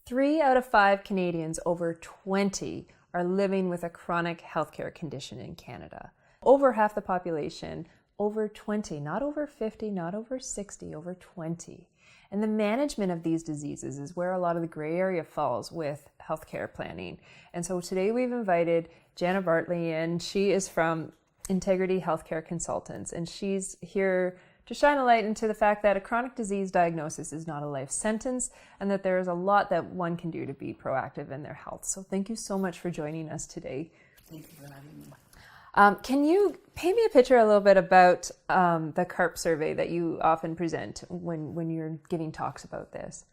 3 out of 5 Canadians over 20 are living with a chronic healthcare condition in Canada. Over half the population, over 20, not over 50, not over 60, over 20. And the management of these diseases is where a lot of the gray area falls with healthcare planning. And so today we've invited Jana Bartley, and she is from Integrity Healthcare Consultants, and she's here to shine a light into the fact that a chronic disease diagnosis is not a life sentence, and that there is a lot that one can do to be proactive in their health. So thank you so much for joining us today. Thank you for having me. Can you paint me a picture a little bit about the CARP survey that you often present when you're giving talks about this?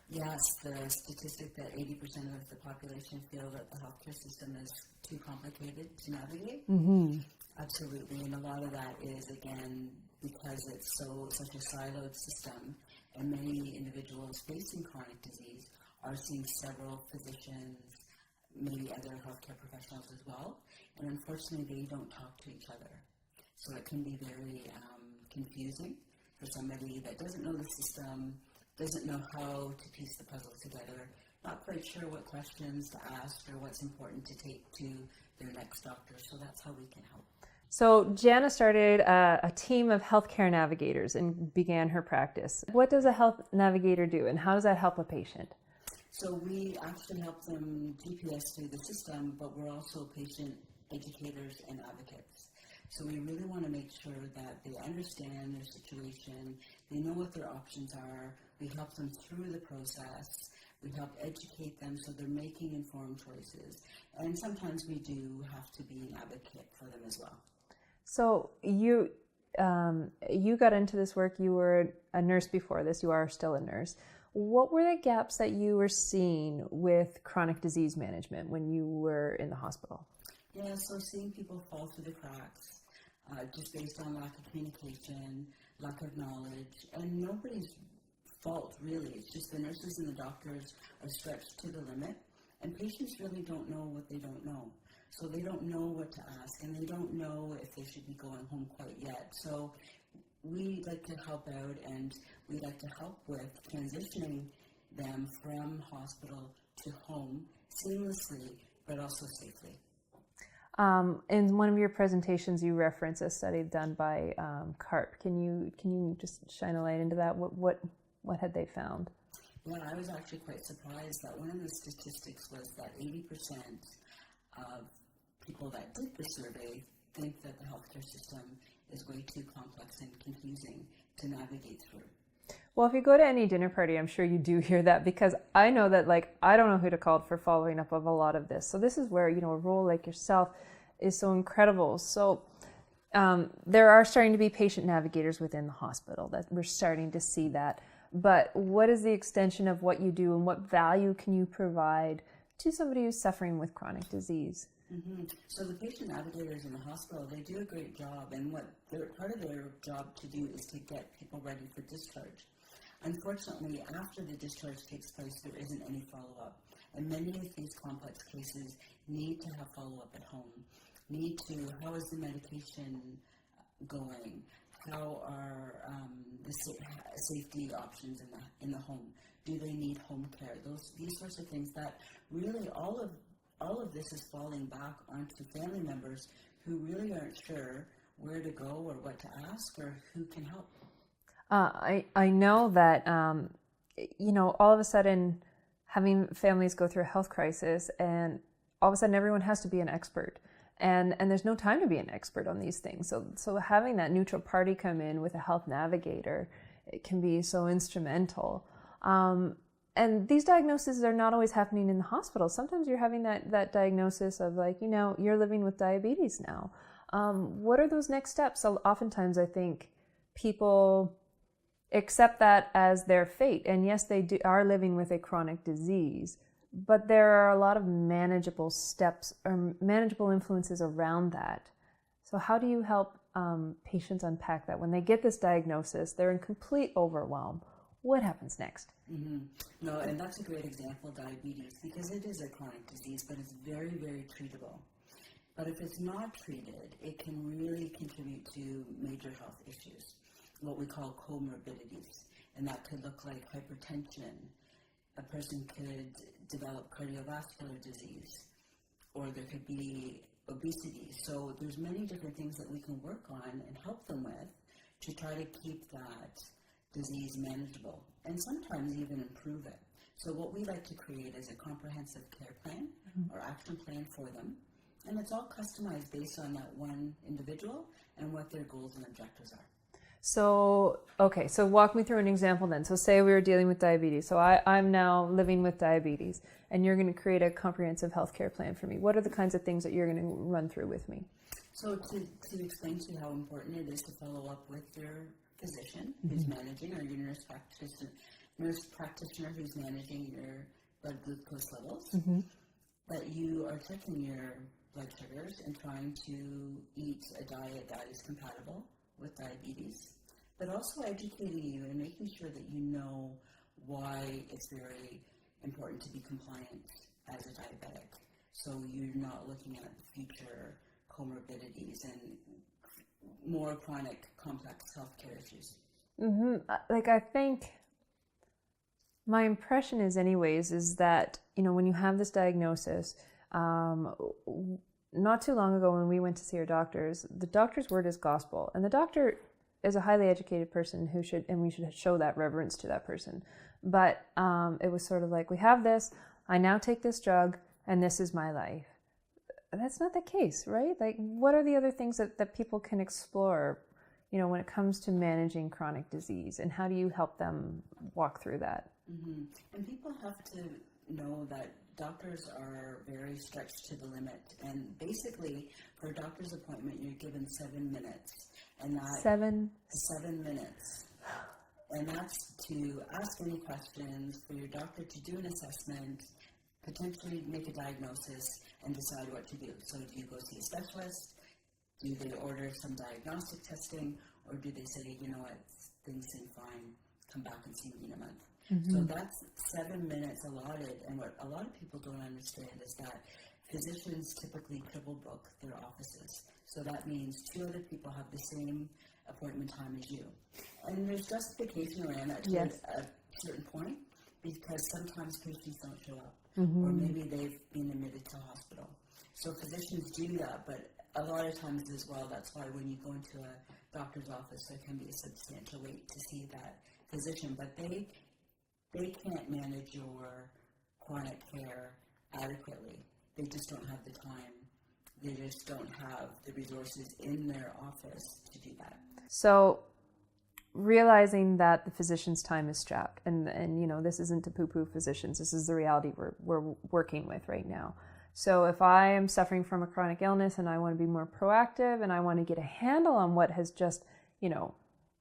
Yes, the statistic that 80% of the population feel that the healthcare system is too complicated to navigate. Mm-hmm. Absolutely, and a lot of that is, again, because it's such a siloed system, and many individuals facing chronic disease are seeing several physicians, maybe other healthcare professionals as well, and unfortunately they don't talk to each other. So it can be very confusing for somebody that doesn't know the system, doesn't know how to piece the puzzle together, not quite sure what questions to ask or what's important to take to their next doctor. So that's how we can help. So Jana started a team of healthcare navigators and began her practice. What does a health navigator do, and how does that help a patient? So we actually help them GPS through the system, but we're also patient educators and advocates. So we really want to make sure that they understand their situation, they know what their options are, we help them through the process, we help educate them so they're making informed choices, and sometimes we do have to be an advocate for them as well. So you got into this work, you were a nurse before this, you are still a nurse. What were the gaps that you were seeing with chronic disease management when you were in the hospital? Yeah, so seeing people fall through the cracks, just based on lack of communication, lack of knowledge, and nobody's fault really. It's just the nurses and the doctors are stretched to the limit, and patients really don't know what they don't know. So they don't know what to ask, and they don't know if they should be going home quite yet. So we like to help out, and we like to help with transitioning them from hospital to home seamlessly, but also safely. In one of your presentations, you reference a study done by CARP. Can you just shine a light into that? What had they found? Yeah, I was actually quite surprised that one of the statistics was that 80% of people that did the survey think that the healthcare system is way too complex and confusing to navigate through. Well, if you go to any dinner party, I'm sure you do hear that, because I know that, I don't know who to call for following up of a lot of this. So this is where, a role like yourself is so incredible. So there are starting to be patient navigators within the hospital, that we're starting to see that. But what is the extension of what you do, and what value can you provide to somebody who's suffering with chronic disease? Mm-hmm. So the patient navigators in the hospital, they do a great job, and part of their job to do is to get people ready for discharge. Unfortunately, after the discharge takes place, there isn't any follow-up, and many of these complex cases need to have follow-up at home. How is the medication going? How are the safety options in the home? Do they need home care? These sorts of things that really all of this is falling back onto family members who really aren't sure where to go or what to ask or who can help. I know that, all of a sudden having families go through a health crisis, and all of a sudden everyone has to be an expert. And there's no time to be an expert on these things. So having that neutral party come in with a health navigator, it can be so instrumental. And these diagnoses are not always happening in the hospital. Sometimes you're having that diagnosis of you're living with diabetes now. What are those next steps? So oftentimes I think people accept that as their fate. And yes, they are living with a chronic disease, but there are a lot of manageable steps or manageable influences around that. So how do you help patients unpack that? When they get this diagnosis, they're in complete overwhelm. What happens next? Mm-hmm. No, and that's a great example, diabetes, because it is a chronic disease, but it's very, very treatable. But if it's not treated, it can really contribute to major health issues, what we call comorbidities. And that could look like hypertension, a person could develop cardiovascular disease, or there could be obesity. So there's many different things that we can work on and help them with to try to keep that disease manageable and sometimes even improve it. So what we like to create is a comprehensive care plan or action plan for them. And it's all customized based on that one individual and what their goals and objectives are. So, okay, so walk me through an example then. So say we were dealing with diabetes. So I'm now living with diabetes, and you're going to create a comprehensive healthcare plan for me. What are the kinds of things that you're going to run through with me? So to explain to you how important it is to follow up with your physician who's managing, or your nurse practitioner who's managing your blood glucose levels, that you are checking your blood sugars and trying to eat a diet that is compatible with diabetes, but also educating you and making sure that you know why it's very important to be compliant as a diabetic. So you're not looking at future comorbidities and more chronic, complex healthcare issues. Like, I think my impression is anyways, is that, when you have this diagnosis, not too long ago when we went to see our doctors, the doctor's word is gospel. And the doctor is a highly educated person we should show that reverence to that person. But it was sort of like, we have this, I now take this drug, and this is my life. That's not the case, right? Like, what are the other things that people can explore, when it comes to managing chronic disease, and how do you help them walk through that? And people have to know that doctors are very stretched to the limit. And basically, for a doctor's appointment, you're given 7 minutes. And that 7 minutes. And that's to ask any questions, for your doctor to do an assessment, potentially make a diagnosis, and decide what to do. So do you go see a specialist? Do they order some diagnostic testing? Or do they say, things seem fine, come back and see me in a month? So that's 7 minutes allotted. And what a lot of people don't understand is that physicians typically triple book their offices. So that means 2 other people have the same appointment time as you. And there's justification around that to a certain point, because sometimes patients don't show up, or maybe they've been admitted to hospital. So physicians do that, but a lot of times as well, that's why when you go into a doctor's office, there can be a substantial wait to see that physician. But they can't manage your chronic care adequately. They just don't have the time. They just don't have the resources in their office to do that. So realizing that the physician's time is strapped, and this isn't to poo-poo physicians, this is the reality we're working with right now. So if I am suffering from a chronic illness and I want to be more proactive and I want to get a handle on what has just,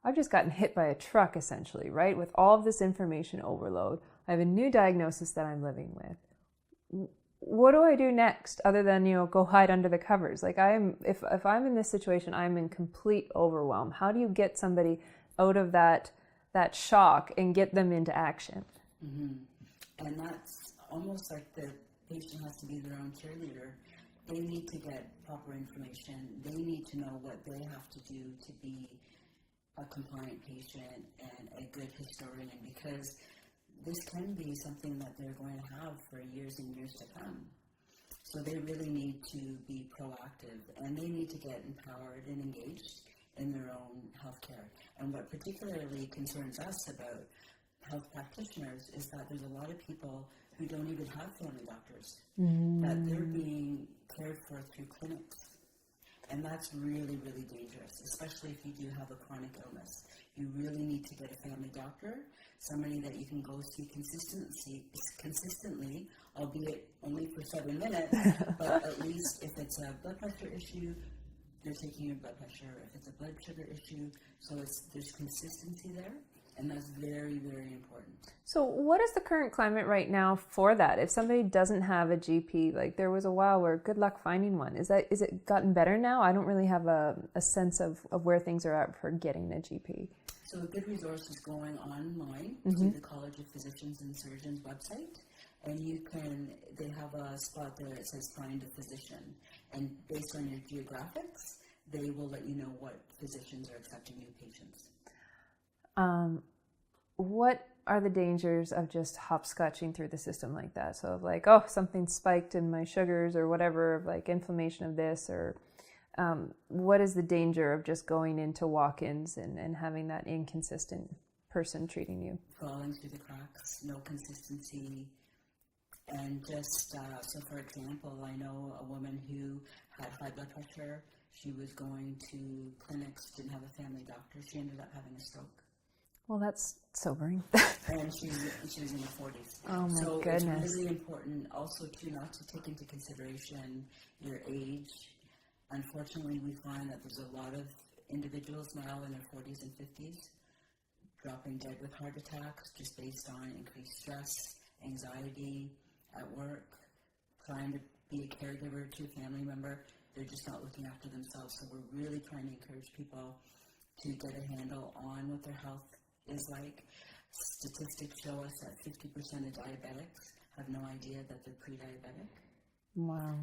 I've just gotten hit by a truck essentially, right? With all of this information overload, I have a new diagnosis that I'm living with. What do I do next other than, go hide under the covers? Like if I'm in this situation, I'm in complete overwhelm. How do you get somebody out of that shock and get them into action? And that's almost like the patient has to be their own cheerleader. They need to get proper information. They need to know what they have to do to be a compliant patient and a good historian, because this can be something that they're going to have for years and years to come. So they really need to be proactive, and they need to get empowered and engaged in their own healthcare. And what particularly concerns us about health practitioners is that there's a lot of people who don't even have family doctors, that they're being cared for through clinics. And that's really, really dangerous, especially if you do have a chronic illness. You really need to get a family doctor, somebody that you can go see consistently, albeit only for 7 minutes, but at least if it's a blood pressure issue, they're taking your blood pressure. If it's a blood sugar issue, so there's consistency there, and that's very, very important. So what is the current climate right now for that? If somebody doesn't have a GP, like there was a while where good luck finding one. Is it gotten better now? I don't really have a sense of where things are at for getting a GP. So a good resource is going online to the College of Physicians and Surgeons website, and they have a spot there that says find a physician, and based on your geographics, they will let you know what physicians are accepting new patients. are the dangers of just hopscotching through the system like that? So of like, oh, something spiked in my sugars or whatever, of like inflammation of this, or what is the danger of just going into walk-ins and having that inconsistent person treating you? Falling through the cracks, no consistency. And just, so for example, I know a woman who had high blood pressure. She was going to clinics, didn't have a family doctor. She ended up having a stroke. Well, that's sobering. And she was in her 40s. Oh my so goodness. It's really important also too not to take into consideration your age. Unfortunately, we find that there's a lot of individuals now in their 40s and 50s dropping dead with heart attacks just based on increased stress, anxiety at work, trying to be a caregiver to a family member. They're just not looking after themselves. So we're really trying to encourage people to get a handle on what their health is like. Statistics show us that 50% of diabetics have no idea that they're pre-diabetic. Wow.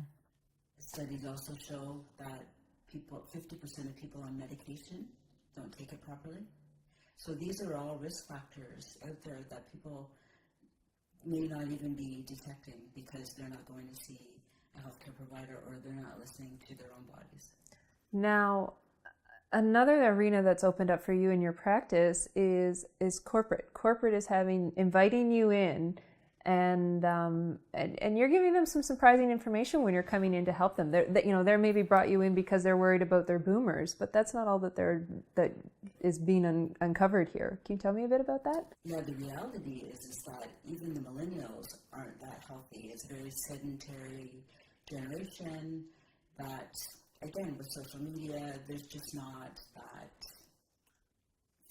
Studies also show that 50% of people on medication don't take it properly. So these are all risk factors out there that people may not even be detecting because they're not going to see a healthcare provider or they're not listening to their own bodies. Now, another arena that's opened up for you in your practice is corporate. Corporate is inviting you in, and you're giving them some surprising information when you're coming in to help them. They're maybe brought you in because they're worried about their boomers, but that's not all that is being uncovered here. Can you tell me a bit about that? Yeah, the reality is that even the millennials aren't that healthy. It's a very sedentary generation that, again, with social media, there's just not that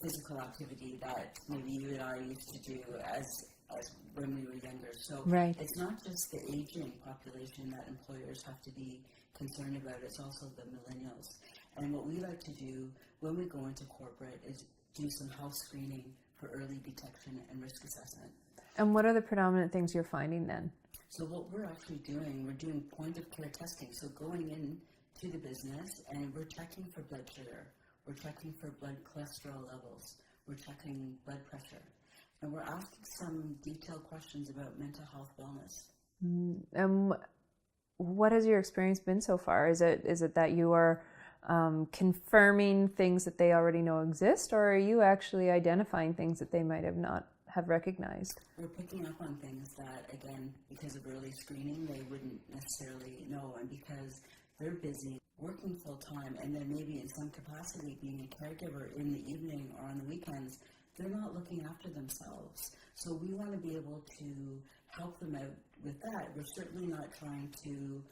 physical activity that maybe you and I used to do as when we were younger. So right. It's not just the aging population that employers have to be concerned about, it's also the millennials. And what we like to do when we go into corporate is do some health screening for early detection and risk assessment. And what are the predominant things you're finding then? So what we're actually doing, we're doing point-of-care testing. So going in to the business and we're checking for blood sugar, we're checking for blood cholesterol levels, we're checking blood pressure, and we're asking some detailed questions about mental health wellness. And what has your experience been so far? Is it that you are confirming things that they already know exist, or are you actually identifying things that they might have recognized? We're picking up on things that, again, because of early screening, they wouldn't necessarily know, and because they're busy working full time, and then maybe in some capacity being a caregiver in the evening or on the weekends, they're not looking after themselves. So we want to be able to help them out with that. We're certainly not trying to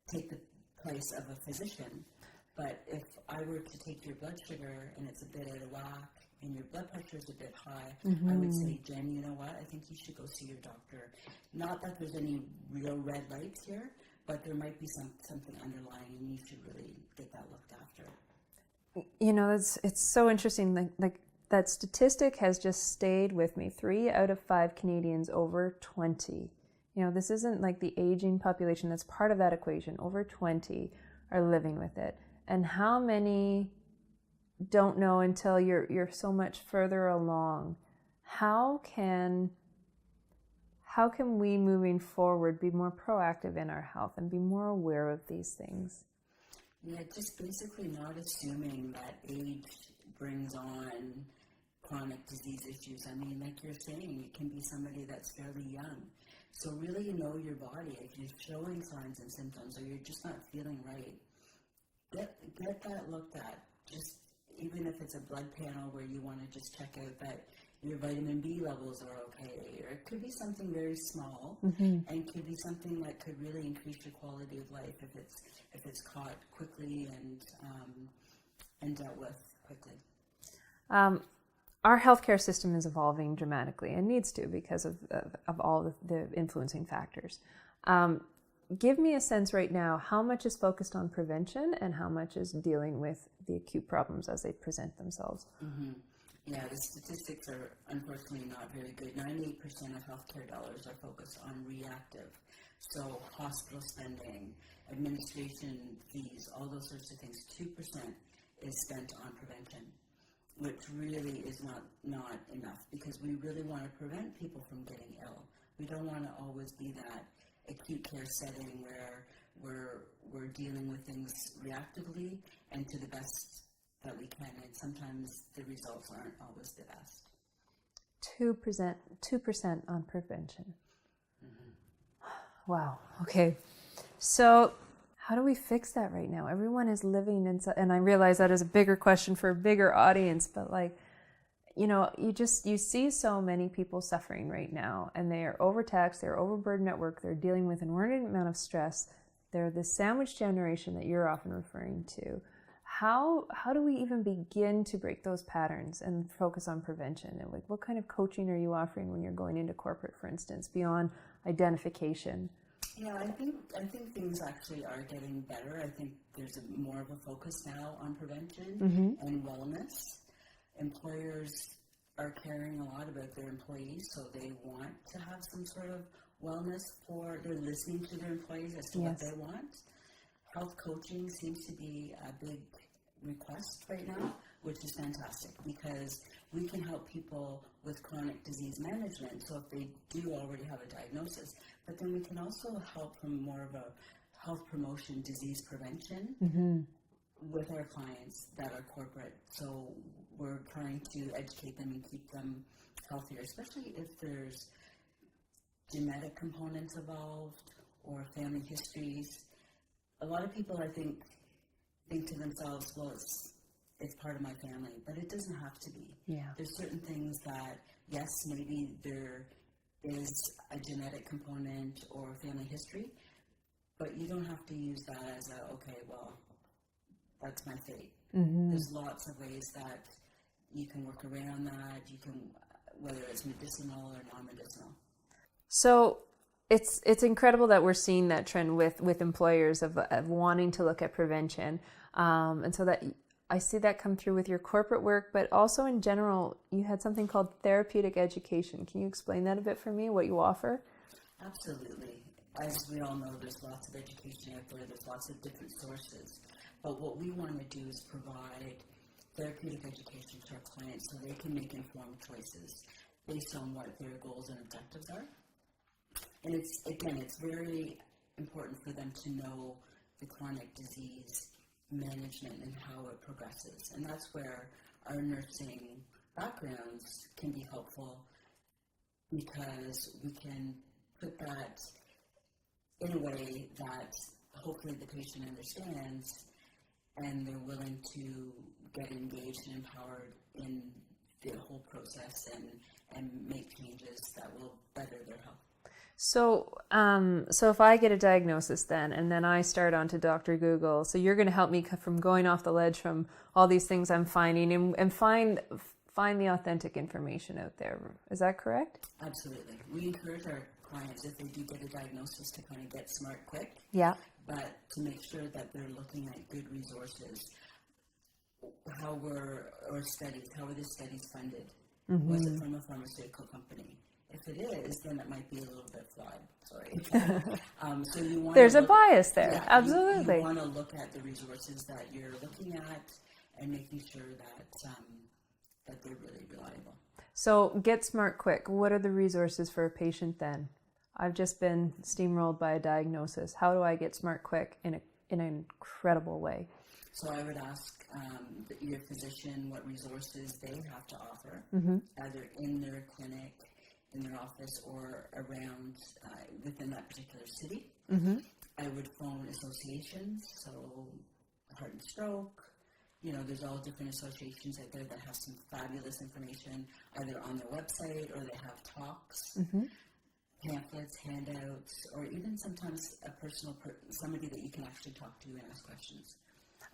take the place of a physician, but if I were to take your blood sugar and it's a bit out of whack and your blood pressure is a bit high, I would say, Jen, you know what? I think you should go see your doctor. Not that there's any real red lights here, but there might be something underlying, and you should really get that looked after. You know, it's so interesting. Like that statistic has just stayed with me. 3 out of 5 Canadians over 20. You know, this isn't like the aging population that's part of that equation. Over 20 are living with it. And how many don't know until you're so much further along? How can we moving forward be more proactive in our health and be more aware of these things? Yeah, just basically not assuming that age brings on chronic disease issues. I mean, like you're saying, it can be somebody that's fairly young. So really know your body. If you're showing signs and symptoms or you're just not feeling right, get that looked at. Just even if it's a blood panel where you want to just check out that your vitamin B levels are okay, or it could be something very small, and it could be something that could really increase your quality of life if it's caught quickly and dealt with quickly. Our healthcare system is evolving dramatically and needs to because of all the influencing factors. Give me a sense right now, how much is focused on prevention and how much is dealing with the acute problems as they present themselves? Mm-hmm. Yeah, the statistics are unfortunately not very good. 98% of healthcare dollars are focused on reactive. So hospital spending, administration fees, all those sorts of things. 2% is spent on prevention. which really is not enough, because we really want to prevent people from getting ill. We don't want to always be that acute care setting where we're dealing with things reactively and to the best that we can, and sometimes the results aren't always the best. 2% on prevention. Wow. Okay. So how do we fix that right now? Everyone is living in, and I realize that is a bigger question for a bigger audience, but like, you see so many people suffering right now, and they are overtaxed, they're overburdened at work, they're dealing with an inordinate amount of stress. They're the sandwich generation that you're often referring to. How do we even begin to break those patterns and focus on prevention? And like, what kind of coaching are you offering when you're going into corporate, for instance, beyond identification? Yeah, I think things actually are getting better. I think there's more of a focus now on prevention and wellness. Employers are caring a lot about their employees, so they want to have some sort of wellness they're listening to their employees as to what they want. Health coaching seems to be a big request right now, which is fantastic, because we can help people with chronic disease management, so if they do already have a diagnosis, but then we can also help from more of a health promotion, disease prevention with our clients that are corporate. So we're trying to educate them and keep them healthier, especially if there's genetic components involved or family histories. A lot of people, I think to themselves, well, it's part of my family, but it doesn't have to be. Yeah. There's certain things that, yes, maybe there is a genetic component or family history, but you don't have to use that as that's my fate. There's lots of ways that you can work around that. You can, whether it's medicinal or non-medicinal. So it's incredible that we're seeing that trend with employers of wanting to look at prevention. And so that I see that come through with your corporate work, but also in general, you had something called therapeutic education. Can you explain that a bit for me, what you offer? Absolutely. As we all know, there's lots of education out there. There's lots of different sources. But what we want to do is provide therapeutic education to our clients so they can make informed choices based on what their goals and objectives are. And it's very important for them to know the chronic disease management and how it progresses. And that's where our nursing backgrounds can be helpful, because we can put that in a way that hopefully the patient understands and they're willing to get engaged and empowered in the whole process and make changes that will better their health. So if I get a diagnosis then, and then I start onto Dr. Google, so you're going to help me from going off the ledge from all these things I'm finding and find the authentic information out there. Is that correct? Absolutely. We encourage our clients, if they do get a diagnosis, to kind of get smart quick. Yeah. But to make sure that they're looking at good resources. How were the studies funded? Was it from a pharmaceutical company? If it is, then it might be a little bit flawed. Sorry. So you want there's a bias there. Yeah, absolutely. You want to look at the resources that you're looking at and making sure that they're really reliable. So get smart quick. What are the resources for a patient then? I've just been steamrolled by a diagnosis. How do I get smart quick in an incredible way? So I would ask your physician what resources they have to offer, either in their clinic, in their office, or around within that particular city. I would phone associations, so Heart and Stroke. There's all different associations out there that have some fabulous information, either on their website or they have talks, pamphlets, handouts, or even sometimes a personal somebody that you can actually talk to and ask questions.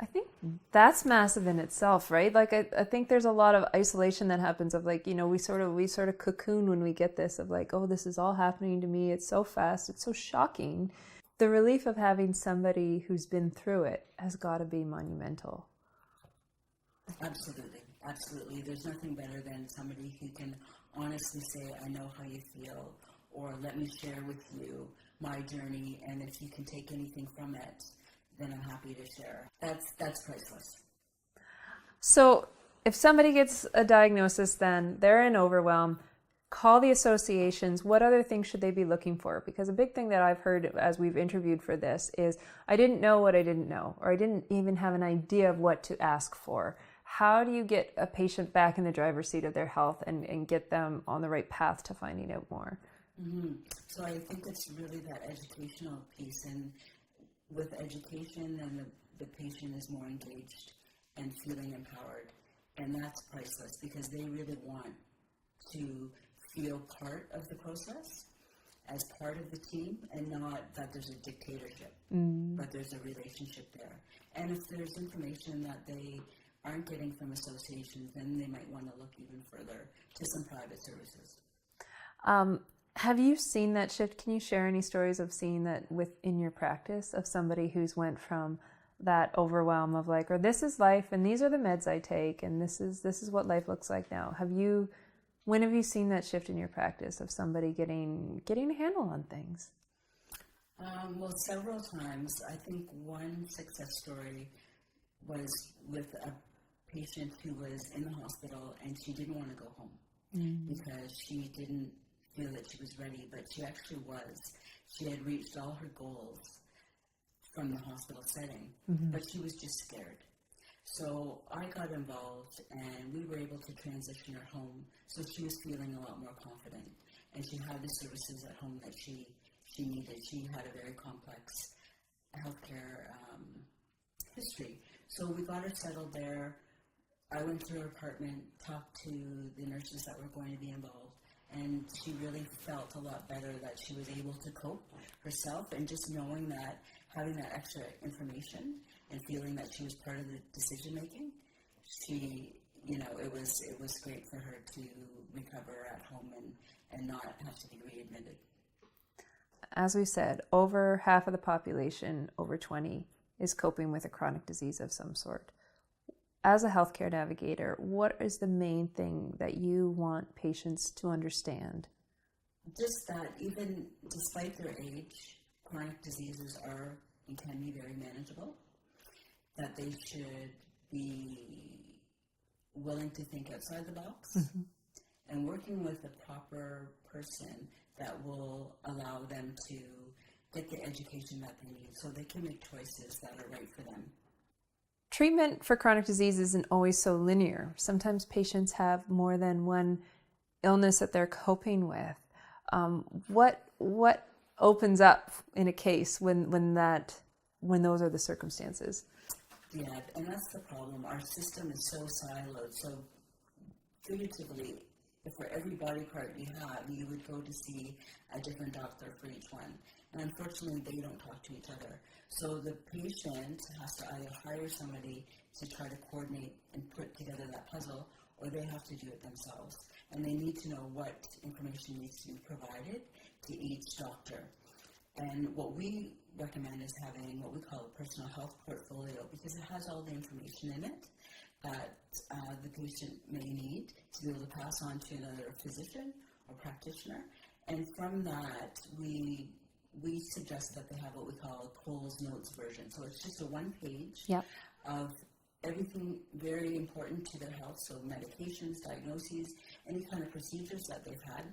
I think that's massive in itself, right? Like I think there's a lot of isolation that happens of like, we sort of cocoon when we get this of like, oh, this is all happening to me. It's so fast. It's so shocking. The relief of having somebody who's been through it has got to be monumental. Absolutely. Absolutely. There's nothing better than somebody who can honestly say, I know how you feel, or let me share with you my journey, and if you can take anything from it, then I'm happy to share. That's priceless. So if somebody gets a diagnosis, then they're in overwhelm. Call the associations. What other things should they be looking for? Because a big thing that I've heard as we've interviewed for this is, I didn't know what I didn't know, or I didn't even have an idea of what to ask for. How do you get a patient back in the driver's seat of their health and get them on the right path to finding out more? Mm-hmm. So I think it's really that educational piece, and with education, then the patient is more engaged and feeling empowered, and that's priceless because they really want to feel part of the process, as part of the team, and not that there's a dictatorship, but there's a relationship there. And if there's information that they aren't getting from associations, then they might want to look even further to some private services. Have you seen that shift? Can you share any stories of seeing that within your practice, of somebody who's went from that overwhelm of like, or this is life and these are the meds I take and this is what life looks like now? When have you seen that shift in your practice of somebody getting a handle on things? Well, several times. I think one success story was with a patient who was in the hospital and she didn't want to go home because she didn't feel that she was ready, but she actually was. She had reached all her goals from the hospital setting, but she was just scared. So I got involved and we were able to transition her home so she was feeling a lot more confident, and she had the services at home that she needed. She had a very complex healthcare history. So we got her settled there. I went to her apartment, talked to the nurses that were going to be involved, and she really felt a lot better that she was able to cope herself, and just knowing that, having that extra information and feeling that she was part of the decision making, it was great for her to recover at home and not have to be readmitted. As we said, over half of the population over 20 is coping with a chronic disease of some sort. As a healthcare navigator, what is the main thing that you want patients to understand? Just that even despite their age, chronic diseases are and can be very manageable, that they should be willing to think outside the box and working with a proper person that will allow them to get the education that they need so they can make choices that are right for them. Treatment for chronic disease isn't always so linear. Sometimes patients have more than one illness that they're coping with. What opens up in a case when those are the circumstances? Yeah, and that's the problem. Our system is so siloed. So figuratively, if for every body part you have, you would go to see a different doctor for each one. And unfortunately, they don't talk to each other. So the patient has to either hire somebody to try to coordinate and put together that puzzle, or they have to do it themselves. And they need to know what information needs to be provided to each doctor. And what we recommend is having what we call a personal health portfolio, because it has all the information in it that the patient may need to be able to pass on to another physician or practitioner. And from that, we suggest that they have what we call a Cole's Notes version. So it's just a one-page of everything very important to their health, so medications, diagnoses, any kind of procedures that they've had,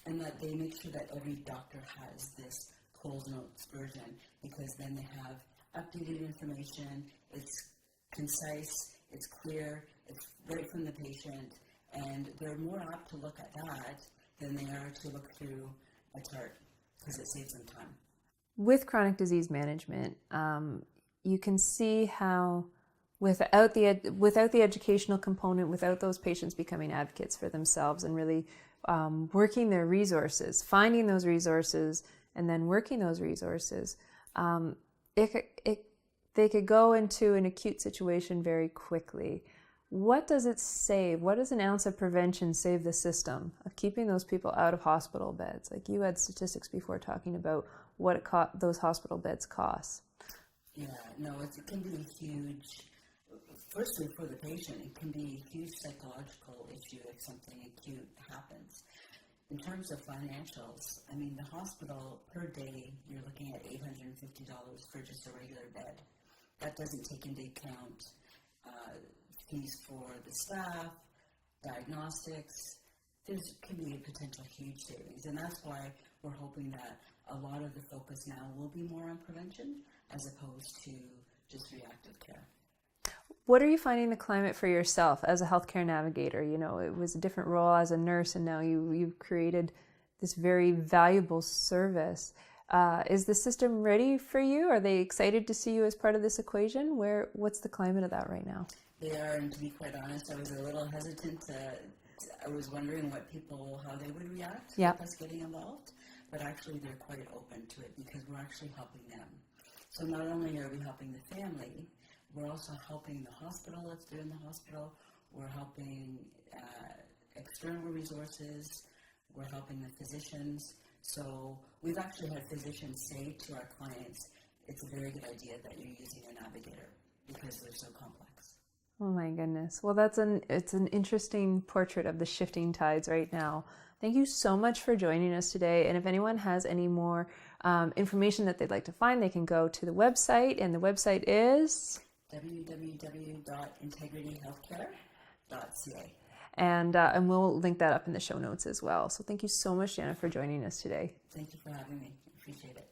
and that they make sure that every doctor has this Cole's Notes version, because then they have updated information, it's concise, it's clear, it's right from the patient, and they're more apt to look at that than they are to look through a chart, because it saves them time. With chronic disease management, you can see how without the educational component, without those patients becoming advocates for themselves and really working their resources, finding those resources, and then working those resources, they could go into an acute situation very quickly. What does it save? What does an ounce of prevention save the system of keeping those people out of hospital beds? Like you had statistics before talking about what those hospital beds cost. Yeah, no, it can be huge. Firstly, for the patient, it can be a huge psychological issue if something acute happens. In terms of financials, I mean, the hospital per day, you're looking at $850 for just a regular bed. That doesn't take into account fees for the staff, diagnostics. There can be a potential huge savings, and that's why we're hoping that a lot of the focus now will be more on prevention as opposed to just reactive care. What are you finding the climate for yourself as a healthcare navigator? You know, it was a different role as a nurse, and now you've created this very valuable service. Is the system ready for you? Are they excited to see you as part of this equation? What's the climate of that right now? They are, and to be quite honest, I was a little hesitant. I was wondering how they would react with us getting involved, but actually they're quite open to it because we're actually helping them. So not only are we helping the family, we're also helping the hospital if they're in the hospital. We're helping external resources. We're helping the physicians. So we've actually had physicians say to our clients, it's a very good idea that you're using a Navigator because they're so complex. Oh my goodness. Well, it's an interesting portrait of the shifting tides right now. Thank you so much for joining us today. And if anyone has any more information that they'd like to find, they can go to the website, and the website is www.integrityhealthcare.ca. And we'll link that up in the show notes as well. So thank you so much, Jana, for joining us today. Thank you for having me. I appreciate it.